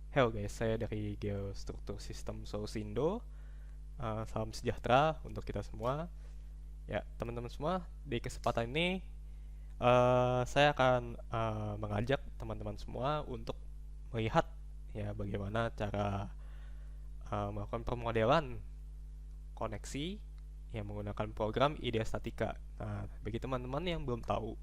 Hello guys, saya dari Geostruktur Sistem Solusindo. Salam sejahtera untuk kita semua. Ya, teman-teman semua, di kesempatan ini saya akan mengajak teman-teman semua untuk melihat ya bagaimana cara melakukan permodelan koneksi yang menggunakan program Ideastatika. Nah, bagi teman-teman yang belum tahu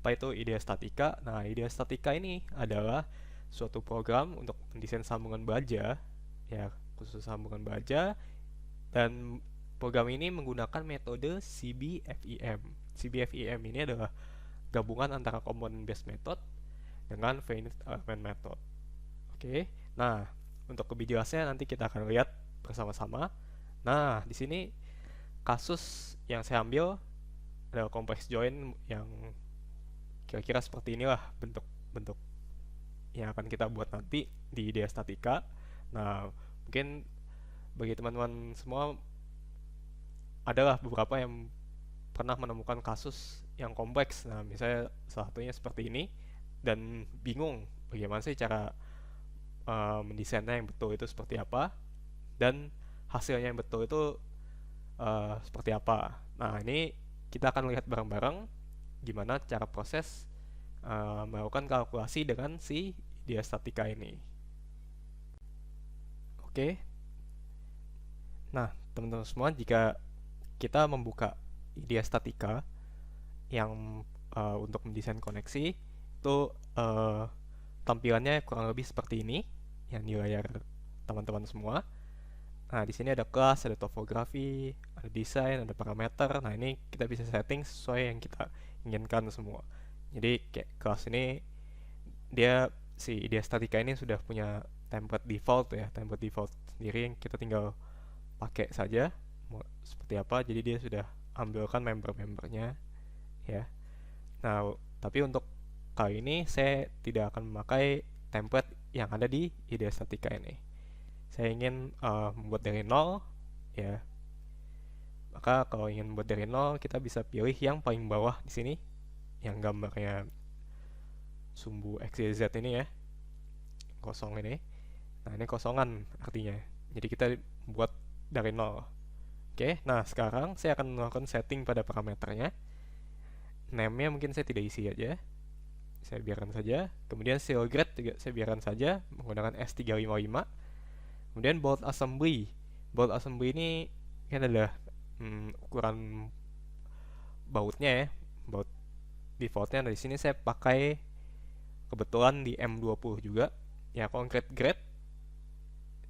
apa itu Ideastatika, nah Ideastatika ini adalah suatu program untuk mendesain sambungan baja, ya khusus sambungan baja, dan program ini menggunakan metode CBFEM. CBFEM ini adalah gabungan antara component based method dengan finite element method. Oke, nah untuk lebih jelasnya nanti kita akan lihat bersama-sama. Nah, di sini kasus yang saya ambil adalah complex join yang kira-kira seperti inilah bentuk-bentuk yang akan kita buat nanti di idea statika. Nah, mungkin bagi teman-teman semua adalah beberapa yang pernah menemukan kasus yang kompleks. Nah, misalnya salah satunya seperti ini dan bingung bagaimana sih cara mendesainnya yang betul itu seperti apa dan hasilnya yang betul itu seperti apa. Nah, ini kita akan lihat bareng-bareng gimana cara proses melakukan kalkulasi dengan si idea statika ini. Oke, nah teman-teman semua, jika kita membuka idea statika yang untuk mendesain koneksi itu uh, tampilannya kurang lebih seperti ini yang di layar teman-teman semua. Nah, di sini ada kelas, ada topografi, ada desain, ada parameter. Nah, ini kita bisa setting sesuai yang kita inginkan semua. Jadi kayak kelas ini dia si idea statika ini sudah punya template default ya, template default sendiri yang kita tinggal pakai saja mau seperti apa. Jadi dia sudah ambilkan member-membernya ya. Nah, tapi untuk kali ini saya tidak akan memakai template yang ada di idea statika ini. Saya ingin membuat dari nol ya. Maka kalau ingin membuat dari nol, kita bisa pilih yang paling bawah di sini yang gambarnya sumbu XYZ ini ya, kosong ini. Nah, ini kosongan artinya. Jadi kita buat dari nol. Oke, nah sekarang saya akan melakukan setting pada parameternya. Name-nya mungkin saya tidak isi aja. Saya biarkan saja. Kemudian serial grade juga saya biarkan saja menggunakan S355. Kemudian bolt assembly. Bolt assembly ini kan adalah ukuran bautnya ya. Baut defaultnya di sini saya pakai kebetulan di M20 juga. Ya, concrete grade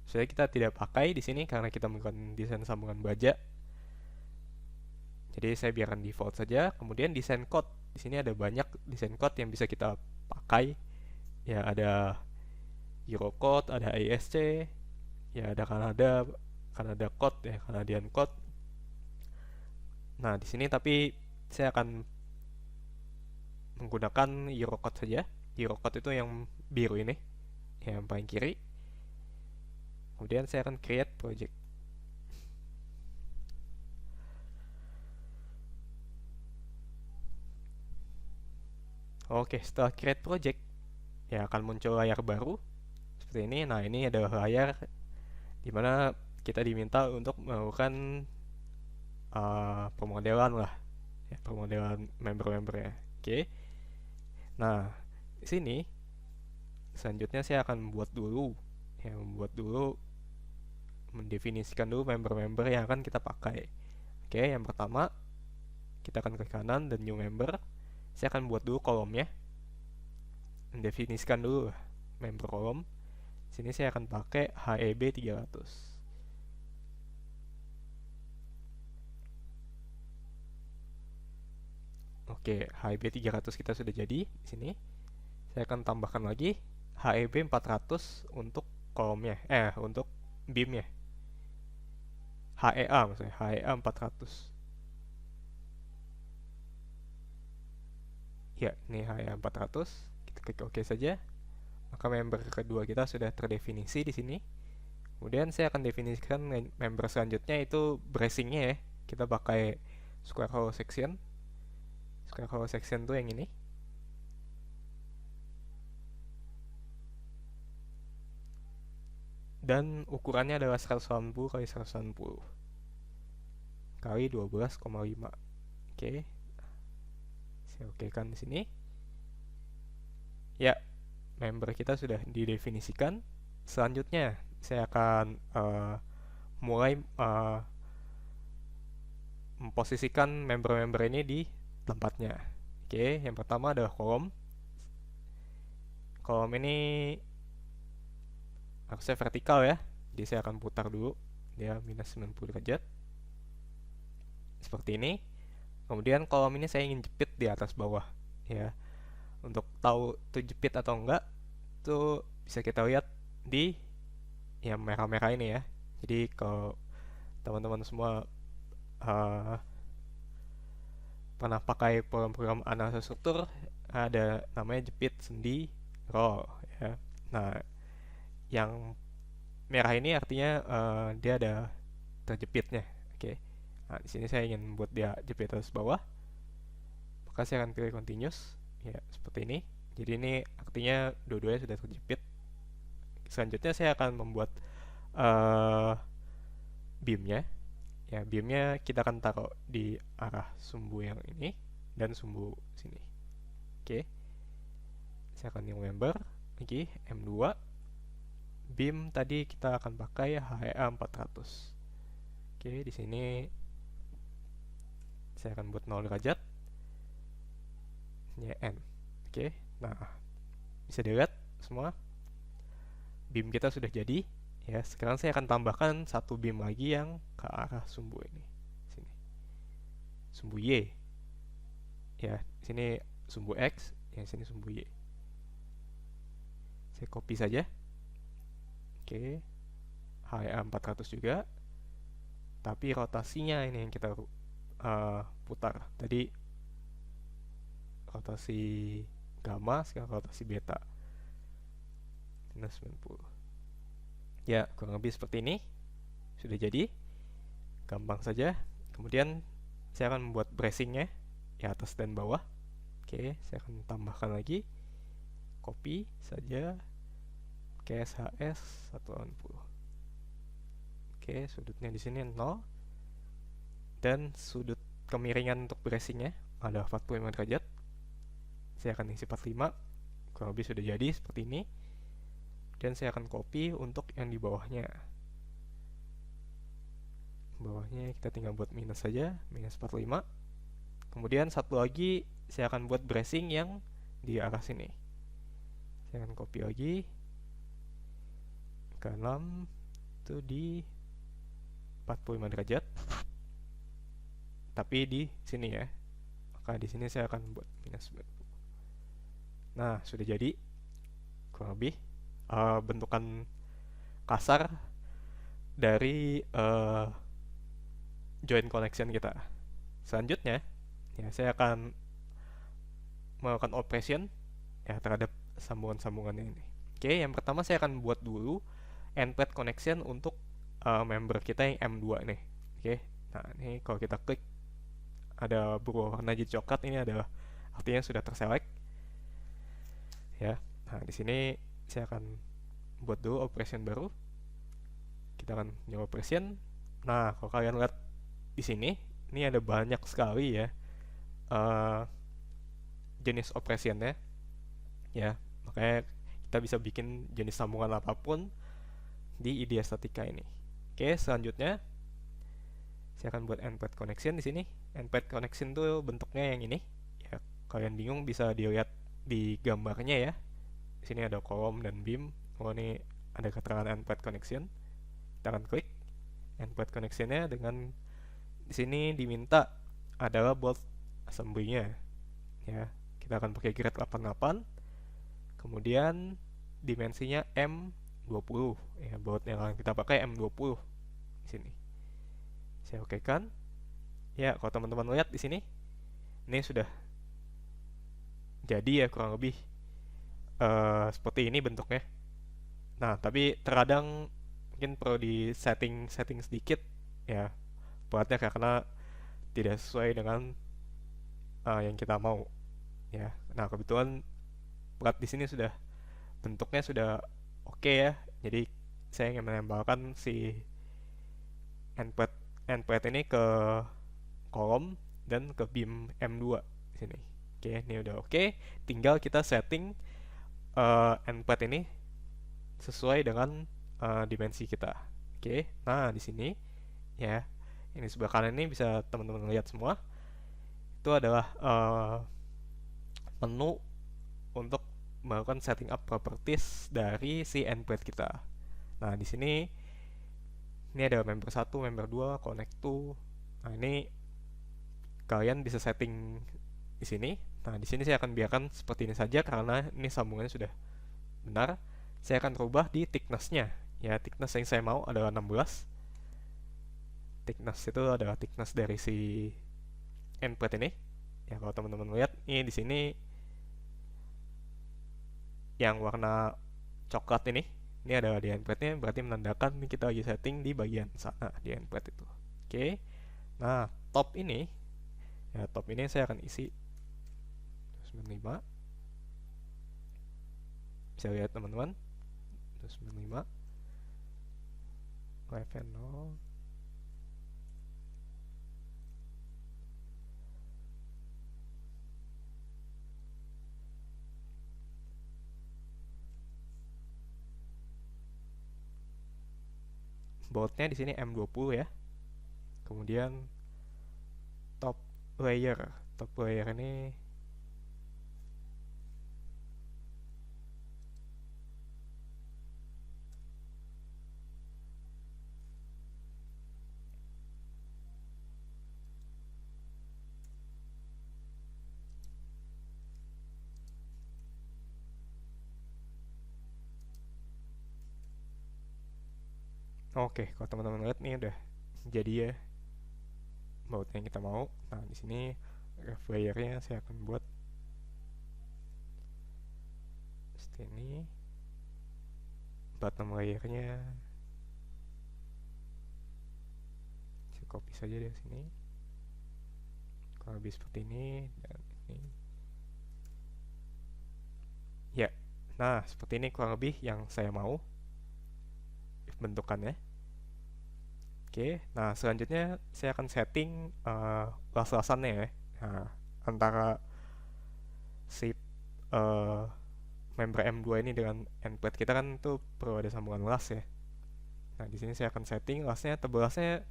saya kita tidak pakai di sini karena kita menggunakan desain sambungan baja. Jadi saya biarkan default saja. Kemudian desain code. Di sini ada banyak desain code yang bisa kita pakai. Ya, ada Eurocode, ada ASC, ya ada Canada code ya, Canadian code. Nah, di sini tapi saya akan menggunakan Eurocode saja. Eurocode itu yang biru ini, yang paling kiri. Kemudian saya akan create project. Oke, setelah create project, ya akan muncul layar baru seperti ini. Nah, ini adalah layar di mana kita diminta untuk melakukan pemodelan lah, ya, pemodelan member-membernya. Oke. Nah, di sini selanjutnya saya akan membuat dulu, mendefinisikan dulu member-member yang akan kita pakai. Oke, yang pertama kita akan ke kanan dan new member. Saya akan buat dulu kolomnya, mendefinisikan dulu member kolom. Sini saya akan pakai HEB 300. Oke, HEB 300 kita sudah jadi di sini. Saya akan tambahkan lagi HEB 400 untuk kolomnya, untuk beamnya. HEA maksudnya, HEA 400. Ya, ini HEA 400. Kita klik OK saja. Maka member kedua kita sudah terdefinisi di sini. Kemudian saya akan definisikan member selanjutnya itu bracingnya ya. Kita pakai square hollow section. Square hollow section tuh yang ini. Oke, dan ukurannya adalah 180 kali 180 kali 12,5. Oke, saya okekan di sini. Ya, member kita sudah didefinisikan. Selanjutnya saya akan mulai memposisikan member-member ini di tempatnya. Oke, yang pertama adalah kolom. Kolom ini harusnya vertikal ya, jadi saya akan putar dulu dia minus 90 derajat seperti ini. Kemudian kolom ini saya ingin jepit di atas bawah ya. Untuk tahu itu jepit atau enggak itu bisa kita lihat di yang merah-merah ini ya. Jadi kalau teman-teman semua pernah pakai program-program analisis struktur, ada namanya jepit, sendi, roll ya. Nah, yang merah ini artinya dia ada terjepitnya. Oke. Nah, di sini saya ingin buat dia jepit atas bawah. Maka saya akan pilih continuous ya, seperti ini. Jadi ini artinya dua-duanya sudah terjepit. Selanjutnya saya akan membuat beamnya. Ya, beamnya kita akan taruh di arah sumbu yang ini dan sumbu sini. Oke. Saya akan new member lagi M2. Beam tadi kita akan pakai HEA 400. Oke, di sini saya akan buat 0 derajat. YN. Oke. Nah, bisa dilihat semua beam kita sudah jadi ya. Sekarang saya akan tambahkan satu beam lagi yang ke arah sumbu ini sini, sumbu Y ya. Sini sumbu X ya, sini sumbu Y. Saya copy saja. Oke, HEA 400 juga, tapi rotasinya ini yang kita putar. Tadi rotasi gamma, sekarang rotasi beta minus 90 ya, kurang lebih seperti ini. Sudah jadi, gampang saja. Kemudian saya akan membuat bracingnya ya, atas dan bawah. Oke, saya akan tambahkan lagi, copy saja, KSHS 180. Oke, sudutnya di sini 0 dan sudut kemiringan untuk bracingnya ada 45 derajat. Saya akan isi 45, kurang lebih sudah jadi seperti ini. Dan saya akan copy untuk yang di bawahnya. Bawahnya kita tinggal buat minus saja, minus 45. Kemudian satu lagi saya akan buat bracing yang di arah sini. Saya akan copy lagi ke 6 itu di 45 derajat. Tapi di sini ya. Maka di sini saya akan buat minus 90. Nah, sudah jadi kurang lebih bentukan kasar dari joint connection kita. Selanjutnya ya, saya akan melakukan operation ya terhadap sambungan-sambungannya ini. Oke, yang pertama saya akan buat dulu end-plate connection untuk member kita yang M2 nih. Oke, nah ini kalau kita klik ada berwarna jadi coklat, ini adalah artinya sudah terselect ya. Nah, di sini saya akan buat dulu operation baru. Kita akan new operation. Nah, kalau kalian lihat di sini, ini ada banyak sekali ya jenis operationnya ya. Makanya kita bisa bikin jenis sambungan apapun di IDEA Statica ini. Oke, selanjutnya saya akan buat end-plate connection di sini. End-plate connection tuh bentuknya yang ini. Ya, kalian bingung bisa dilihat di gambarnya ya. Di sini ada kolom dan beam. Oh, ini ada keterangan end-plate connection. Kita akan klik end-plate connection-nya dengan di sini diminta adalah bolt assembly-nya. Ya, kita akan pakai grade 88. Kemudian dimensinya M20 ya, bolt yang akan kita pakai M20 di sini. Saya okekan. Ya, kalau teman-teman lihat di sini, ini sudah jadi ya kurang lebih seperti ini bentuknya. Nah, tapi terkadang mungkin perlu di setting sedikit ya platnya, karena tidak sesuai dengan yang kita mau ya. Nah, kebetulan plat di sini sudah bentuknya sudah oke ya. Jadi saya ingin menembakkan si endpoint endpoint ini ke kolom dan ke beam M2 di sini. Oke, ini udah oke. Tinggal kita setting endpoint ini sesuai dengan dimensi kita. Oke, nah di sini ya, ini sebelah kanan ini bisa teman-teman lihat semua. Itu adalah menu untuk melakukan setting up properties dari si endpoint kita. Nah, di sini ini ada member 1, member 2, connect to. Nah, ini kalian bisa setting di sini. Nah, di sini saya akan biarkan seperti ini saja karena ini sambungannya sudah benar. Saya akan rubah di thickness-nya. Ya, thickness yang saya mau adalah 16. Thickness itu adalah thickness dari si endpoint ini. Ya, kalau teman-teman lihat, ini di sini yang warna coklat ini adalah di endpointnya, berarti menandakan kita lagi setting di bagian sana di endpoint itu. Oke, nah top ini, ya top ini saya akan isi 95. Bisa lihat teman-teman, 95 level 0. Boltnya di sini M20 ya. Kemudian top layer ini oke. Kalau teman-teman lihat nih udah jadi ya baut yang kita mau. Nah, di sini ref layernya saya akan buat seperti ini. Bottom layernya saya copy saja dari sini. Kurang lebih seperti ini dan ini. Ya, nah seperti ini kurang lebih yang saya mau bentukannya. Oke, nah selanjutnya saya akan setting las-lasannya ya. Nah, antara si member M2 ini dengan endpoint kita kan tuh perlu ada sambungan las ya. Nah, di sini saya akan setting lasnya, tebelasnya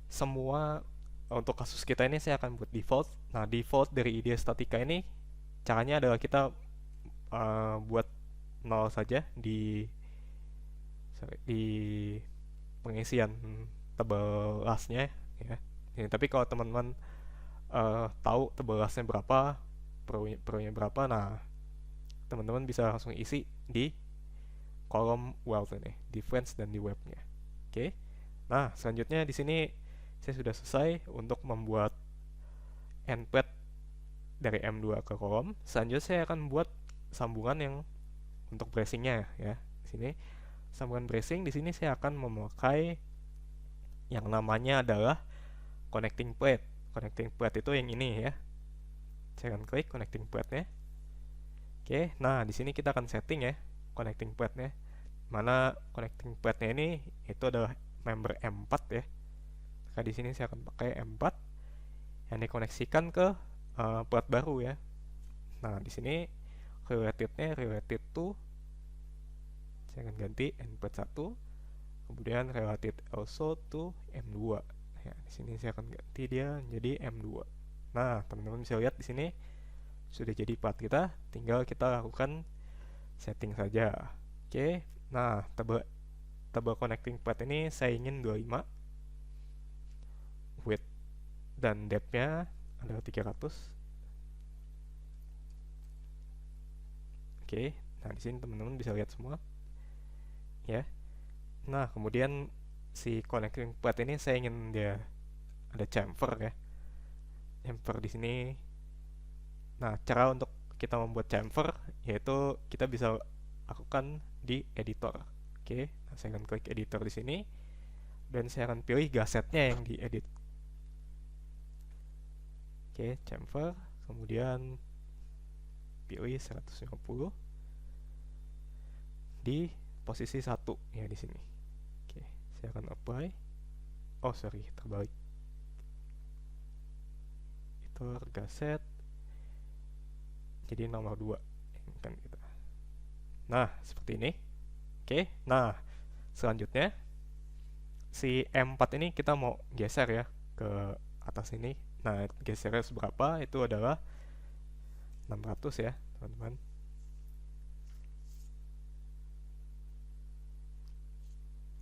semua untuk kasus kita ini saya akan buat default. Nah, default dari IDE Statica ini caranya adalah kita buat 0 saja di pengisian tebal lasnya ya. Ini, tapi kalau teman-teman tahu tebal lasnya berapa, pro-nya berapa, nah teman-teman bisa langsung isi di kolom wealth ini, di friends dan di webnya. Oke. Nah, selanjutnya di sini saya sudah selesai untuk membuat endpoint dari M2 ke kolom. Selanjutnya saya akan buat sambungan yang untuk bracingnya ya. Di sini sambungan bracing, di sini saya akan memakai yang namanya adalah connecting plate. Connecting plate itu yang ini ya. Saya akan klik connecting plate-nya. Oke, nah di sini kita akan setting ya connecting plate-nya. Mana connecting plate-nya ini itu adalah member M4 ya. Maka di sini saya akan pakai M4 yang dikoneksikan ke plate baru ya. Nah, di sini related to saya akan ganti endpoint 1, kemudian related also to M2. Ya, di sini saya akan ganti dia menjadi M2. Nah, teman-teman bisa lihat di sini sudah jadi part kita, tinggal kita lakukan setting saja. Oke. Nah, tebal connecting part ini saya ingin 25. Width dan depth-nya adalah 300. Oke. Nah, di sini teman-teman bisa lihat semua. Ya. Nah, kemudian si connecting plate ini saya ingin dia ada chamfer ya. Chamfer di sini. Nah, cara untuk kita membuat chamfer yaitu kita bisa lakukan di editor. Oke, nah, saya akan klik editor di sini dan saya akan pilih gassetnya yang diedit. Oke, chamfer, kemudian pilih 150 di posisi 1 ya di sini. Oke, saya akan apply. Oh sorry, terbalik. Itu harga set jadi nomor 2 kan kita. Nah, seperti ini. Oke. Nah, selanjutnya si M4 ini kita mau geser ya ke atas ini. Nah, gesernya seberapa? Itu adalah 600 ya, teman-teman.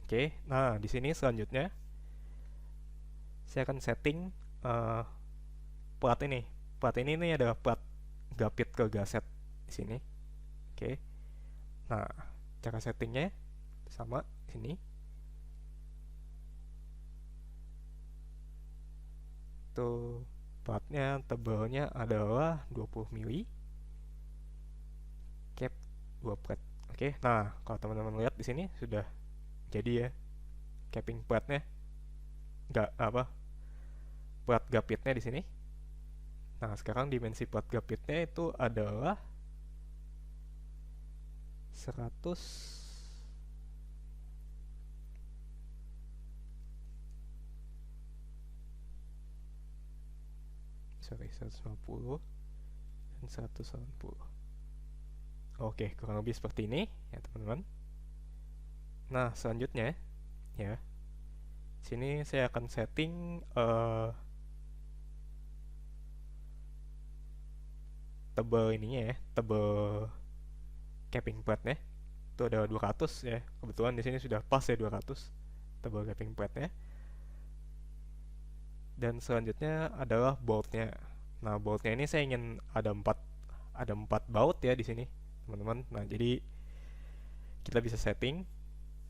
Oke. Nah, di sini selanjutnya saya akan setting plat ini. Plat ini adalah plat gapit ke gaset di sini. Oke. Nah, cara settingnya sama sini. Tuh, platnya tebalnya adalah 20 mili. Cap 2 plat. Oke. Nah, kalau teman-teman lihat di sini sudah jadi ya capping platnya. Enggak apa? Plat gapitnya di sini. Nah, sekarang dimensi plat gapitnya itu adalah 100 sorry 150 dan 180. Oke, kurang lebih seperti ini ya teman-teman. Nah, selanjutnya ya sini saya akan setting tebal ininya ya, tebal capping platnya itu ada 200 ya. Kebetulan di sini sudah pas ya 200 tebal capping platnya. Dan selanjutnya adalah boltnya. Nah, boltnya ini saya ingin ada 4 baut ya di sini, teman-teman. Nah, jadi kita bisa setting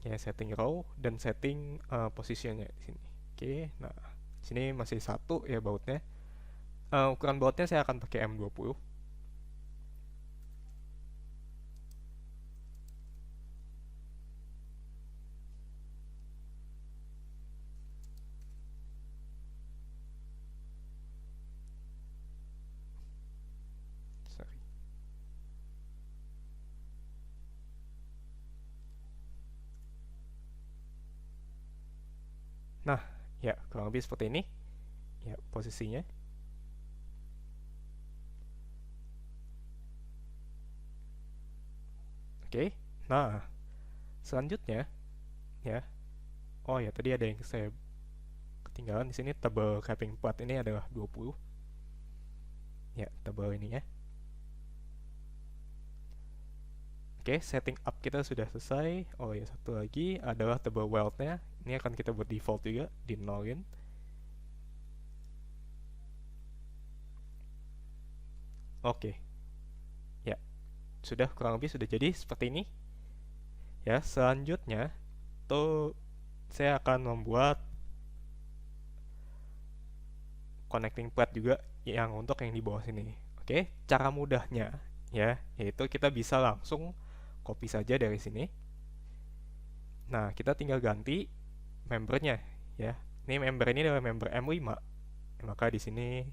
ya, setting row dan setting posisinya di sini. Oke, nah sini masih 1 ya bautnya. Ukuran bautnya saya akan pakai M20. Sorry. Nah, ya kurang lebih seperti ini ya posisinya. Oke, nah selanjutnya ya. Oh ya, tadi ada yang saya ketinggalan di sini, tebal capping plat ini adalah 20. Ya, tebal ini ya. Oke, setting up kita sudah selesai. Oh ya, satu lagi adalah tebal weldnya. Ini akan kita buat default juga, di nolin. Oke. Ya, sudah kurang lebih sudah jadi seperti ini. Ya, selanjutnya tuh saya akan membuat connecting plat juga yang untuk yang di bawah sini. Oke, cara mudahnya ya, yaitu kita bisa langsung copy saja dari sini. Nah, kita tinggal ganti membernya ya. Ini member ini adalah member M5. Maka di sini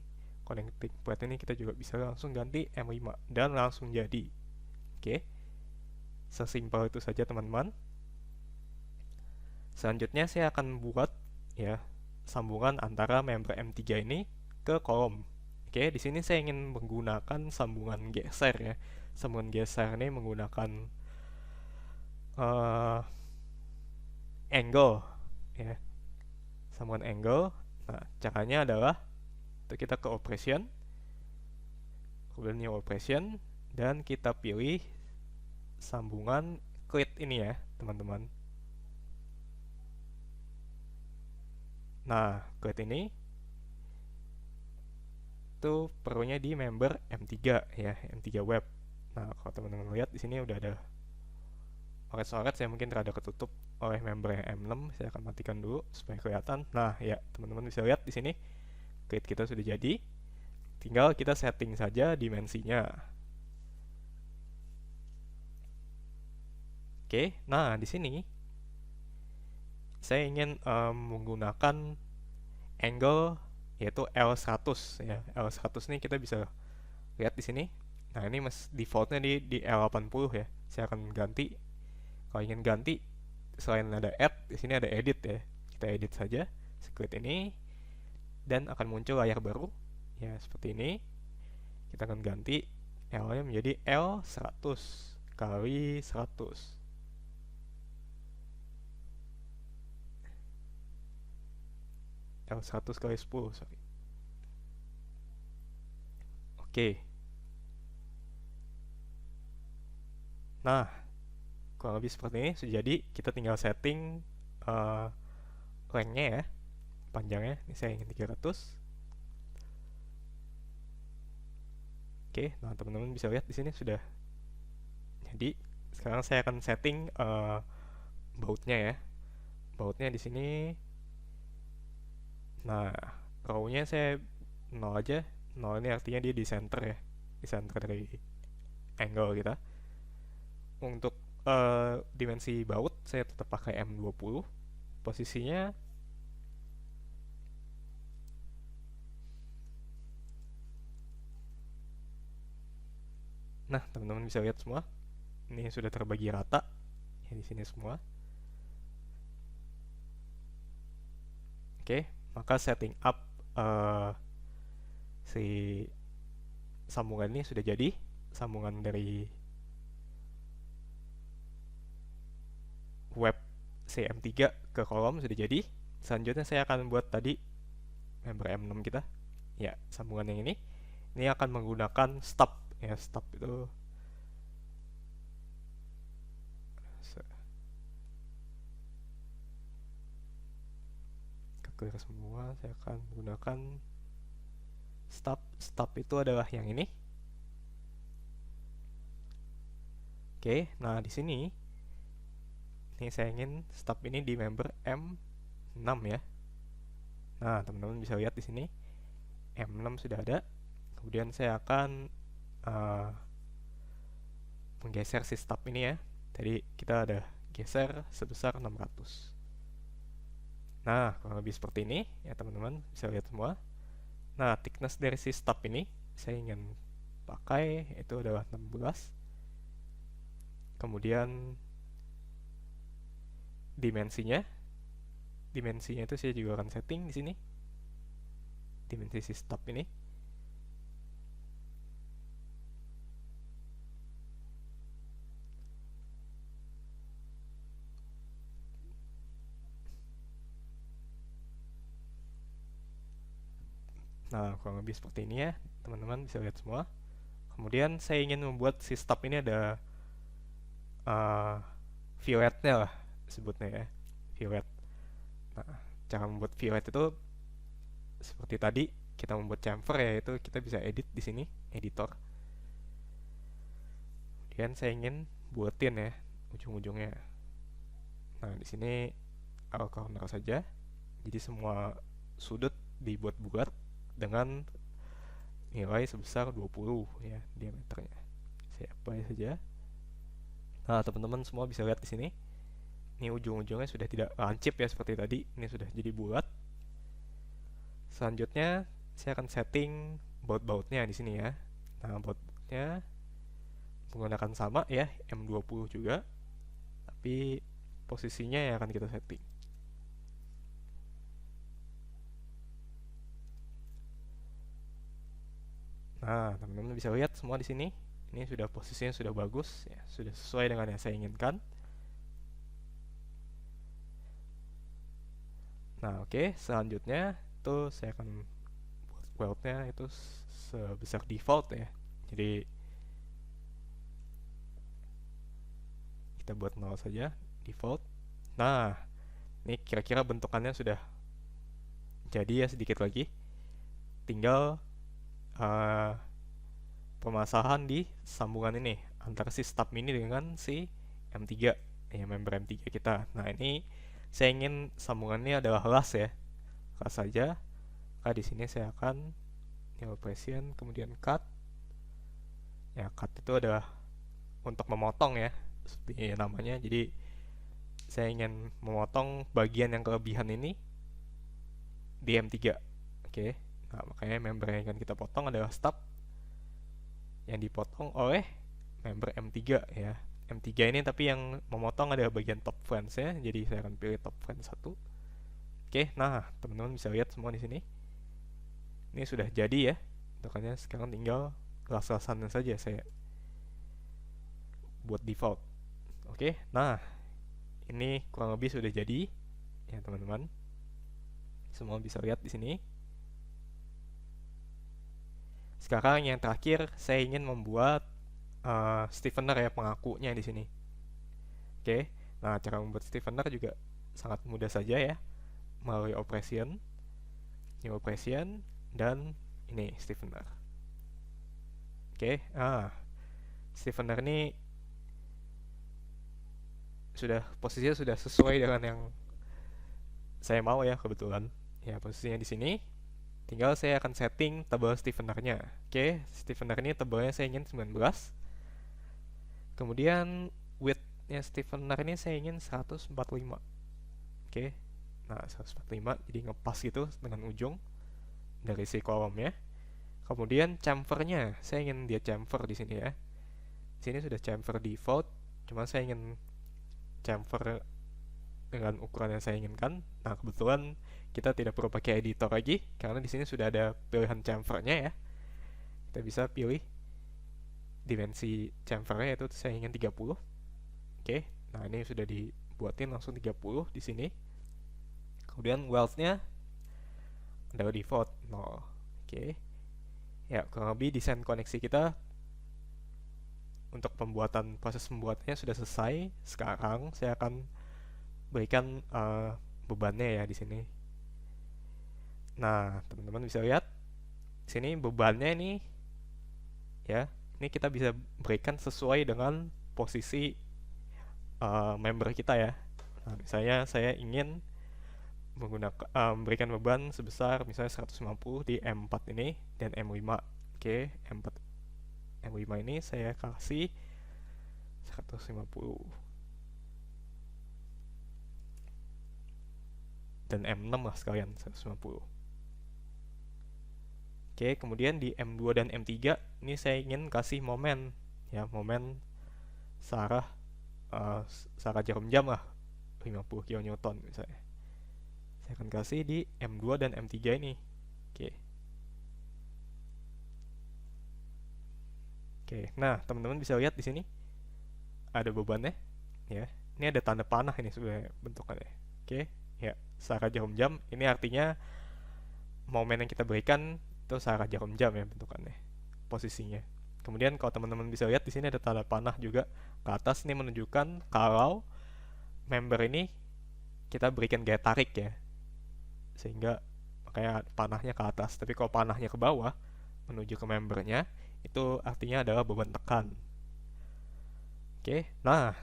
connecting plat ini kita juga bisa langsung ganti M5 dan langsung jadi. Oke. Sesimpel itu saja teman-teman. Selanjutnya saya akan buat ya sambungan antara member M3 ini ke kolom. Oke, di sini saya ingin menggunakan sambungan geser ya. Sambungan geser ini menggunakan angle ya. Sambungan angle. Nah, caranya adalah kita ke operation, kemudian new operation, dan kita pilih sambungan clit ini ya teman-teman. Nah, clit ini itu perlunya di member M3 ya, M3 web. Nah, kalau teman-teman lihat di sini udah ada oret-oret, saya mungkin rada ketutup oleh member yang M6. Saya akan matikan dulu supaya kelihatan. Nah, ya teman-teman bisa lihat di sini clit kita sudah jadi. Tinggal kita setting saja dimensinya. Oke, nah di sini saya ingin menggunakan angle yaitu L100 ya. L100 ini kita bisa lihat di sini. Nah, ini defaultnya di L80 ya. Saya akan ganti Kalau ingin ganti, selain ada add, di sini ada edit ya. Kita edit saja script ini dan akan muncul layar baru ya seperti ini. Kita akan ganti L-nya menjadi L100 kali 100. L100 kali 10, sorry. Oke. Nah, kurang lebih seperti ini sudah jadi. Kita tinggal setting lengthnya ya, panjangnya. Ini saya ingin 300. Oke, nah teman-teman bisa lihat di sini sudah jadi. Sekarang saya akan setting bautnya ya. Bautnya di sini. Nah, row-nya saya 0 aja. 0 ini artinya dia di center ya. Di center dari angle kita. Untuk dimensi baut saya tetap pakai M20. Posisinya nah, teman-teman bisa lihat semua. Ini sudah terbagi rata ya di sini semua. Oke, maka setting up si sambungan ini sudah jadi. Sambungan dari web CM3 ke kolom sudah jadi. Selanjutnya saya akan buat tadi member M6 kita. Ya, sambungan yang ini. Ini akan menggunakan stub ya. Stub itu clear semua. Saya akan menggunakan stub. Stub itu adalah yang ini. Oke, nah di sini ini saya ingin stub ini di member M6 ya. Nah, teman-teman bisa lihat di sini M6 sudah ada. Kemudian saya akan menggeser si stub ini ya. Tadi kita ada geser sebesar 600. Nah, kurang lebih seperti ini ya teman-teman, bisa lihat semua. Nah, thickness dari si stub ini saya ingin pakai itu adalah 16. Kemudian dimensinya itu saya juga akan setting di sini. Dimensi si stub ini. Nah, kurang lebih seperti ini ya, teman-teman bisa lihat semua. Kemudian saya ingin membuat si stub ini ada filletnya lah sebutnya ya, fillet. Nah, cara membuat fillet itu seperti tadi, kita membuat chamfer yaitu kita bisa edit di sini, editor. Kemudian saya ingin buatin ya ujung-ujungnya. Nah, di sini arrow corner saja. Jadi semua sudut dibuat bulat dengan nilai sebesar 20 ya diameternya. Saya apply saja. Nah, teman-teman semua bisa lihat di sini. Ini ujung-ujungnya sudah tidak lancip ya seperti tadi. Ini sudah jadi bulat. Selanjutnya saya akan setting baut-bautnya di sini ya. Nah, baut-bautnya menggunakan sama ya, M20 juga. Tapi posisinya yang akan kita setting. Nah, teman-teman bisa lihat semua di sini. Ini sudah posisinya sudah bagus ya, sudah sesuai dengan yang saya inginkan. Nah, oke, selanjutnya itu saya akan buat wealth-nya itu sebesar default ya. Jadi kita buat 0 saja, default. Nah, ini kira-kira bentukannya sudah jadi ya, sedikit lagi. Tinggal permasalahan di sambungan ini antara si stub ini dengan si M3 ya, member M3 kita. Nah, ini saya ingin sambungannya adalah las ya, las saja. Nah, di sini saya akan nilai operation kemudian cut ya. Cut itu adalah untuk memotong ya, seperti namanya. Jadi saya ingin memotong bagian yang kelebihan ini di M3. Oke, nah makanya member yang akan kita potong adalah stub yang dipotong oleh member M3 ya. M3 ini, tapi yang memotong adalah bagian top flange-nya, jadi saya akan pilih top flange 1. Oke, nah teman-teman bisa lihat semua di sini. Ini sudah jadi ya. Makanya sekarang tinggal las-lasannya saja saya buat default. Oke, nah ini kurang lebih sudah jadi ya teman-teman. Semua bisa lihat di sini. Sekarang yang terakhir saya ingin membuat stiffener ya, pengakunya di sini. Oke, nah cara membuat stiffener juga sangat mudah saja ya, melalui operation, new operation, dan ini stiffener. Oke, stiffener ini posisinya sudah sesuai dengan yang saya mau ya kebetulan. Ya posisinya di sini. Tinggal saya akan setting tebal stiffenernya. Oke, stiffener ini tebalnya saya ingin 19. Kemudian widthnya stiffener ini saya ingin 145. Oke, nah 145 jadi ngepas gitu dengan ujung dari si kolomnya. Kemudian chamfernya saya ingin dia chamfer di sini ya. Di sini sudah chamfer default, cuma saya ingin chamfer dengan ukuran yang saya inginkan. Nah kebetulan kita tidak perlu pakai editor lagi karena di sini sudah ada pilihan chamfernya ya. Kita bisa pilih dimensi chamfernya, itu saya ingin 30. Oke, nah ini sudah dibuatin langsung 30 di sini. Kemudian wealth-nya adalah default 0. Oke. Ya, kurang lebih desain koneksi kita untuk proses pembuatannya sudah selesai. Sekarang saya akan berikan bebannya ya di sini. Nah, teman-teman bisa lihat di sini bebannya ini ya. Ini kita bisa berikan sesuai dengan posisi member kita ya. Nah, misalnya saya ingin memberikan beban sebesar misalnya 150 di M4 ini dan M5. Oke, M5 ini saya kasih 150 dan M6 lah sekalian 150. Oke, kemudian di M2 dan M3 ini saya ingin kasih momen ya, momen searah jarum jam lah 50 kN misalnya. Saya akan kasih di M2 dan M3 ini. Oke. Oke, nah teman-teman bisa lihat di sini ada bebannya ya. Ini ada tanda panah ini sebenarnya bentukannya. Oke, ya, searah jarum jam ini artinya momen yang kita berikan itu searah jarum jam ya bentukannya, posisinya. Kemudian kalau teman-teman bisa lihat di sini ada tanda panah juga ke atas, ini menunjukkan kalau member ini kita berikan gaya tarik ya, sehingga makanya panahnya ke atas. Tapi kalau panahnya ke bawah menuju ke membernya, itu artinya adalah beban tekan. Oke, nah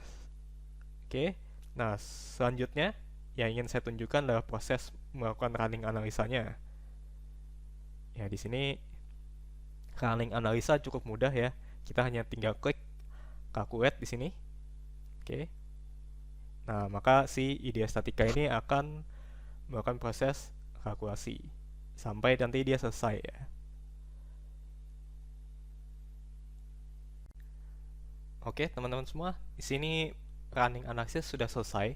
selanjutnya yang ingin saya tunjukkan adalah proses melakukan running analisanya. Ya di sini running analisa cukup mudah ya. Kita hanya tinggal klik calculate di sini. Oke. Nah, maka si IDEA statika ini akan melakukan proses kalkulasi sampai nanti dia selesai ya. Oke, teman-teman semua, di sini running analysis sudah selesai.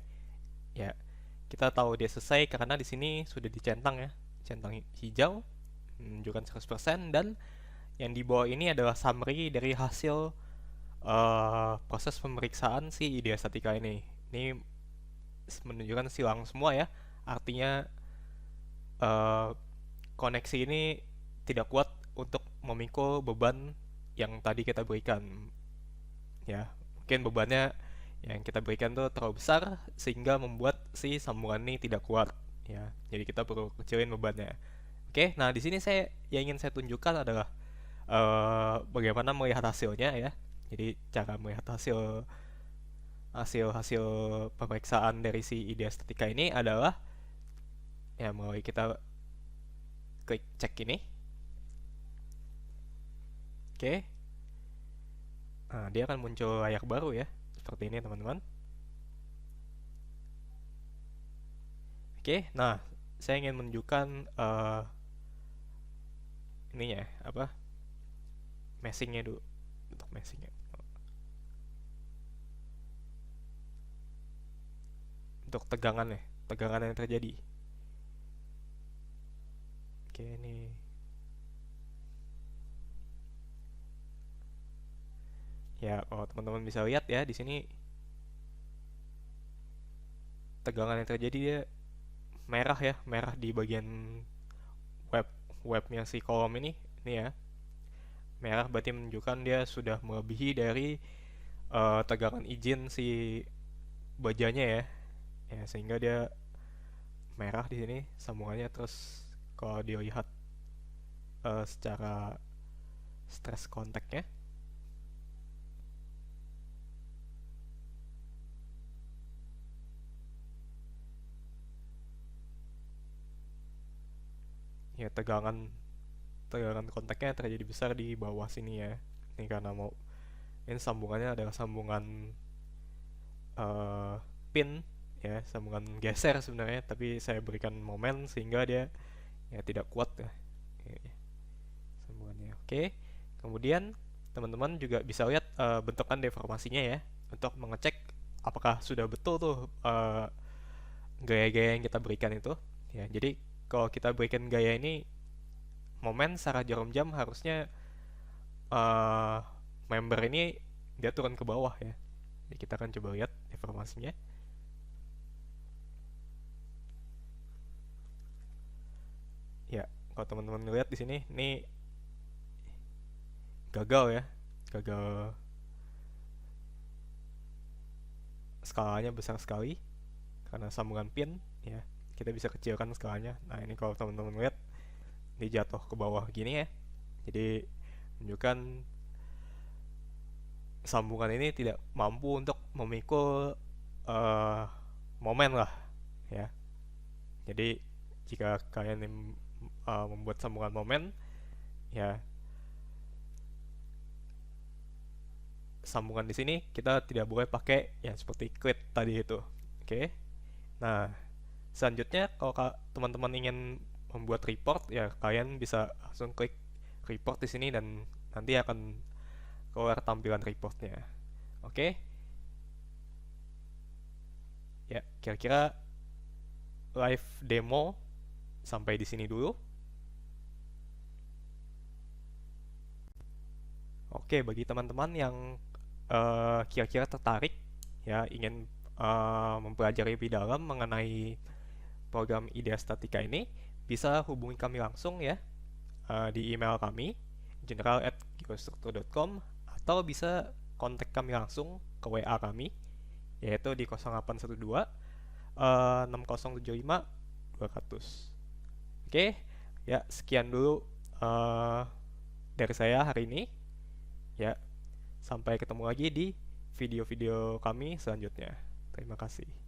Ya, kita tahu dia selesai karena di sini sudah dicentang ya. Centang hijau menunjukkan 100% dan yang di bawah ini adalah summary dari hasil proses pemeriksaan si IDEA statika ini. Ini menunjukkan silang semua ya. Artinya koneksi ini tidak kuat untuk memikul beban yang tadi kita berikan. Ya, mungkin bebannya yang kita berikan tuh terlalu besar sehingga membuat si sambungan ini tidak kuat ya. Jadi kita perlu kecilin bebannya. Oke, nah di sini yang ingin saya tunjukkan adalah bagaimana melihat hasilnya ya. Jadi cara melihat hasil pemeriksaan dari si IDEA statika ini adalah ya melalui kita klik cek ini. Oke. Nah, dia akan muncul layar baru ya, seperti ini teman-teman. Oke, nah saya ingin menunjukkan ininya meshingnya dulu, untuk meshingnya. untuk tegangan yang terjadi. Oke, ini ya, kalau teman-teman bisa lihat ya di sini tegangan yang terjadi dia merah ya, merah di bagian web webnya si kolom ini ya. Merah berarti menunjukkan dia sudah melebihi dari tegangan izin si bajanya ya. Ya, sehingga dia merah di sini sambungannya. Terus kalau dilihat secara stress kontaknya, ya tegangan kontaknya terjadi besar di bawah sini ya. Ini karena ini sambungannya adalah sambungan eh, pin ya, sambungan geser sebenarnya, tapi saya berikan momen sehingga dia ya tidak kuat ya, sambungannya. Oke, kemudian teman-teman juga bisa lihat bentukan deformasinya ya, untuk mengecek apakah sudah betul tuh gaya-gaya yang kita berikan itu ya. Jadi kalau kita berikan gaya ini momen secara jarum jam, harusnya uh, member ini dia turun ke bawah ya. Jadi kita akan coba lihat informasinya. Ya, kalau teman-teman lihat di sini, ini gagal ya, gagal, skalanya besar sekali karena sambungan pin ya. Kita bisa kecilkan skalanya. Nah, ini kalau teman-teman lihat, ini jatuh ke bawah gini ya. Jadi menunjukkan sambungan ini tidak mampu untuk memikul uh, momen lah ya. Jadi jika kalian membuat sambungan momen ya, sambungan di sini kita tidak boleh pakai yang seperti clit tadi itu. Oke. Nah, selanjutnya kalau teman-teman ingin membuat report ya, kalian bisa langsung klik report di sini dan nanti akan keluar tampilan reportnya. Oke. Ya, kira-kira live demo sampai di sini dulu. Oke, bagi teman-teman yang kira-kira tertarik ya, ingin mempelajari lebih dalam mengenai program IDEA Statika ini, bisa hubungi kami langsung ya di email kami general@geostruktur.com, atau bisa kontak kami langsung ke WA kami, yaitu di 0812 6075 200. Oke, ya sekian dulu dari saya hari ini ya. Sampai ketemu lagi di video-video kami selanjutnya. Terima kasih.